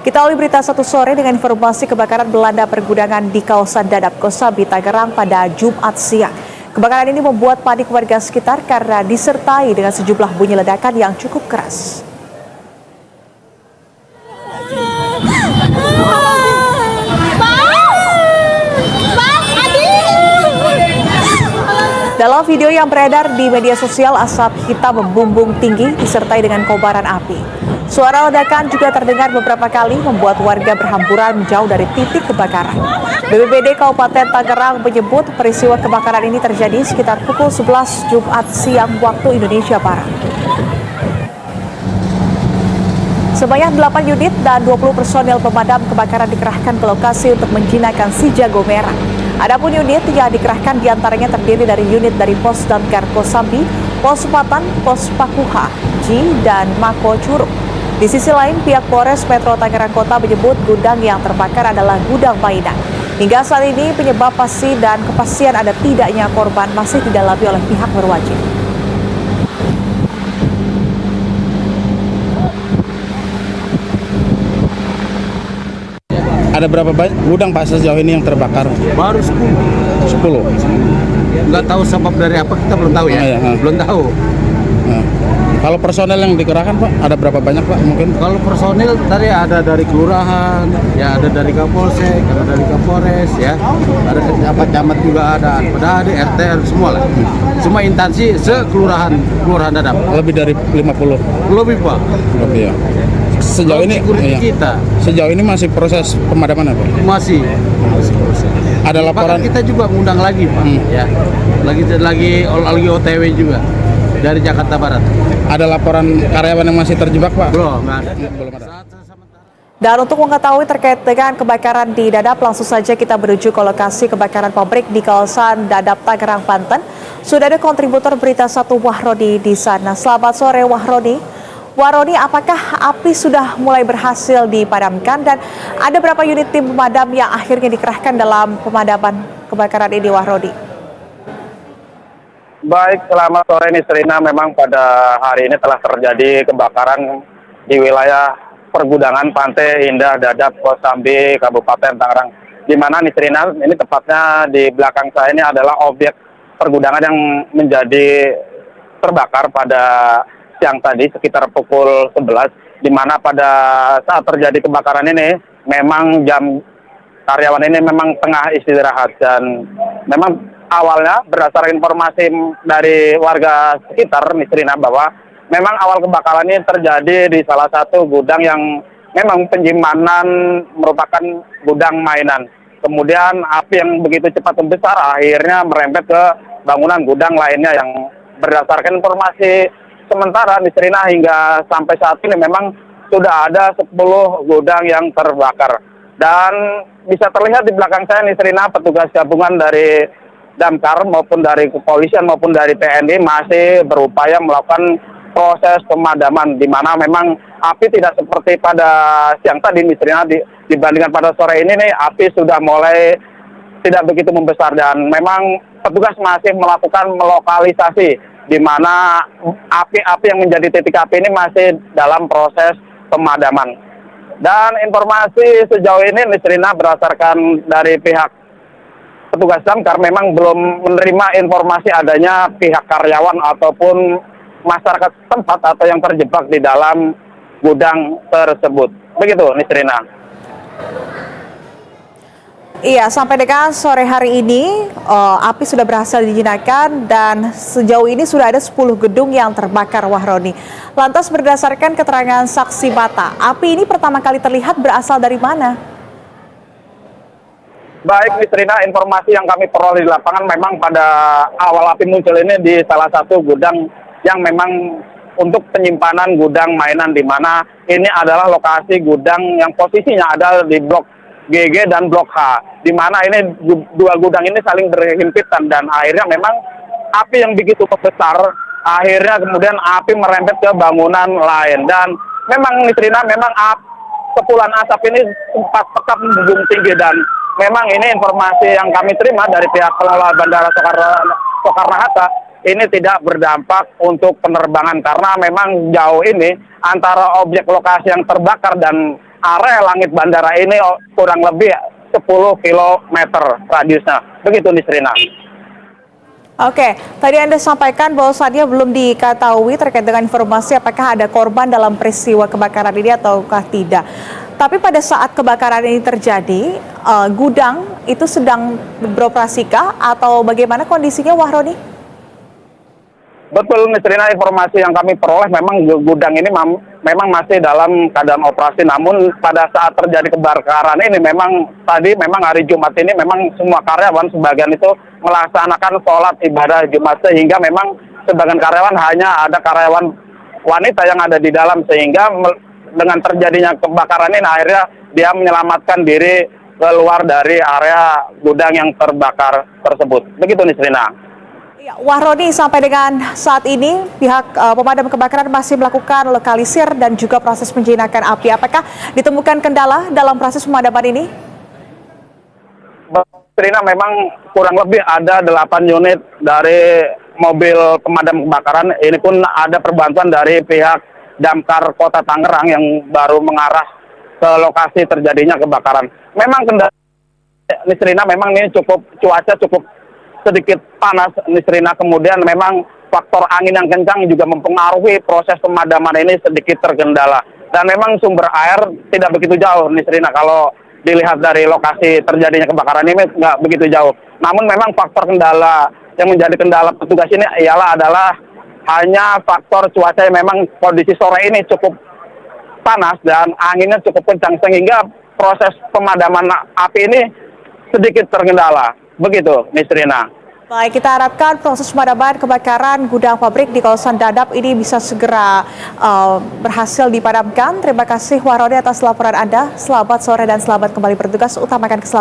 Kita awali berita satu sore dengan informasi kebakaran melanda pergudangan di kawasan Dadap Kosambi, Tangerang pada Jumat siang. Kebakaran ini membuat panik warga sekitar karena disertai dengan sejumlah bunyi ledakan yang cukup keras. Dalam video yang beredar di media sosial, asap hitam membumbung tinggi disertai dengan kobaran api. Suara ledakan juga terdengar beberapa kali membuat warga berhamburan menjauh dari titik kebakaran. BPBD Kabupaten Tangerang menyebut peristiwa kebakaran ini terjadi sekitar pukul 11 Jumat siang waktu Indonesia Barat. Sebanyak 8 unit dan 20 personel pemadam kebakaran dikerahkan ke lokasi untuk menjinakkan si jago merah. Adapun unit yang dikerahkan diantaranya terdiri dari unit dari Pos Damkar Kosambi, Pos Supatan, Pos Pakuha, Ji, dan Mako Curug. Di sisi lain, pihak Polres Metro Tangerang Kota menyebut gudang yang terbakar adalah gudang mainan. Hingga saat ini penyebab pasti dan kepastian ada tidaknya korban masih didalami oleh pihak berwajib. Ada berapa banyak gudang Pak sejauh ini yang terbakar? Baru 10. 10. Nggak tahu sebab dari apa, kita belum tahu ya. Belum tahu. Nah, kalau personel yang dikerahkan Pak, ada berapa banyak Pak mungkin? Kalau personil tadi ada dari kelurahan, ya ada dari Kapolsek, ada dari Kapolres, ya. Ada camat juga ada di RT semua lah. Semua instansi sekelurahan Dadap. Lebih dari 50. Lebih Pak. Lebih ya. Sejauh ini kita. Sejauh ini masih proses pemadaman apa? Masih proses. Ada laporan bahkan kita juga ngundang lagi Pak, ya. Lagi OTW juga dari Jakarta Barat. Ada laporan karyawan yang masih terjebak Pak? Belum ada. Dan untuk mengetahui terkait dengan kebakaran di Dadap, langsung saja kita menuju ke lokasi kebakaran pabrik di kawasan Dadap, Tangerang, Banten. Sudah ada kontributor berita satu Wahroni di sana. Selamat sore Wahroni. Wahroni, apakah api sudah mulai berhasil dipadamkan dan ada berapa unit tim pemadam yang akhirnya dikerahkan dalam pemadaman kebakaran ini, Wahroni? Baik, selamat sore Nisrina. Memang pada hari ini telah terjadi kebakaran di wilayah pergudangan Pantai Indah Dadap Kosambi, Kabupaten Tangerang. Di mana Nisrina, ini tepatnya di belakang saya ini adalah objek pergudangan yang menjadi terbakar pada siang tadi sekitar pukul 11, di mana pada saat terjadi kebakaran ini memang jam karyawan ini memang tengah istirahat dan memang awalnya berdasarkan informasi dari warga sekitar Nisrina bahwa memang awal kebakaran ini terjadi di salah satu gudang yang memang penyimpanan merupakan gudang mainan. Kemudian api yang begitu cepat membesar akhirnya merembet ke bangunan gudang lainnya yang berdasarkan informasi sementara Nisrina hingga sampai saat ini memang sudah ada 10 gudang yang terbakar. Dan bisa terlihat di belakang saya Nisrina, petugas gabungan dari Damkar maupun dari kepolisian maupun dari TNI masih berupaya melakukan proses pemadaman, di mana memang api tidak seperti pada siang tadi Nisrina, dibandingkan pada sore ini nih api sudah mulai tidak begitu membesar dan memang petugas masih melakukan melokalisasi di mana api-api yang menjadi titik api ini masih dalam proses pemadaman. Dan informasi sejauh ini Nisrina berdasarkan dari pihak petugas damkar memang belum menerima informasi adanya pihak karyawan ataupun masyarakat tempat atau yang terjebak di dalam gudang tersebut. Begitu Nisrina. Iya, sampai dengan sore hari ini api sudah berhasil dijinakkan dan sejauh ini sudah ada 10 gedung yang terbakar, Wahroni. Lantas berdasarkan keterangan saksi mata, api ini pertama kali terlihat berasal dari mana? Baik Nisrina, informasi yang kami peroleh di lapangan memang pada awal api muncul ini di salah satu gudang yang memang untuk penyimpanan gudang mainan, di mana ini adalah lokasi gudang yang posisinya ada di blok GG dan blok H, di mana ini dua gudang ini saling berhimpitan dan akhirnya memang api yang begitu besar akhirnya kemudian api merembet ke bangunan lain. Dan memang Nisrina, memang kepulan asap ini sempat pekat membumbung tinggi dan memang ini informasi yang kami terima dari pihak pengelola Bandara Soekarno-Hatta, ini tidak berdampak untuk penerbangan karena memang jauh ini antara objek lokasi yang terbakar dan area langit bandara ini kurang lebih 10 km radiusnya. Begitu, Nisrina. Oke, tadi Anda sampaikan bahwasannya belum diketahui terkait dengan informasi apakah ada korban dalam peristiwa kebakaran ini ataukah tidak. Tapi pada saat kebakaran ini terjadi, gudang itu sedang beroperasikah atau bagaimana kondisinya, Wahroni? Betul, Nisrina, informasi yang kami peroleh memang gudang ini memang masih dalam keadaan operasi. Namun pada saat terjadi kebakaran ini memang hari Jumat ini memang semua karyawan sebagian itu melaksanakan sholat ibadah Jumat, sehingga memang sebagian karyawan hanya ada karyawan wanita yang ada di dalam, sehingga dengan terjadinya kebakaran ini akhirnya dia menyelamatkan diri keluar dari area gudang yang terbakar tersebut. Begitu, Nisrina. Ya, Wahroni, sampai dengan saat ini pihak pemadam kebakaran masih melakukan lokalisir dan juga proses penjinakan api. Apakah ditemukan kendala dalam proses pemadaman ini? Trina, memang kurang lebih ada 8 unit dari mobil pemadam kebakaran. Ini pun ada perbantuan dari pihak Damkar Kota Tangerang yang baru mengarah ke lokasi terjadinya kebakaran. Memang kendala, Nisrina, memang ini cuaca cukup sedikit panas, Nisrina. Kemudian memang faktor angin yang kencang juga mempengaruhi proses pemadaman ini sedikit terkendala. Dan memang sumber air tidak begitu jauh, Nisrina. Kalau dilihat dari lokasi terjadinya kebakaran ini nggak begitu jauh. Namun memang faktor kendala yang menjadi kendala petugas ini adalah hanya faktor cuaca yang memang kondisi sore ini cukup panas dan anginnya cukup kencang, sehingga proses pemadaman api ini sedikit terkendala. Begitu, Nisrina. Baik, kita harapkan proses pemadaman kebakaran gudang pabrik di kawasan Dadap ini bisa segera berhasil dipadamkan. Terima kasih, Wahroni, atas laporan Anda. Selamat sore dan selamat kembali bertugas. Utamakan keselamatan.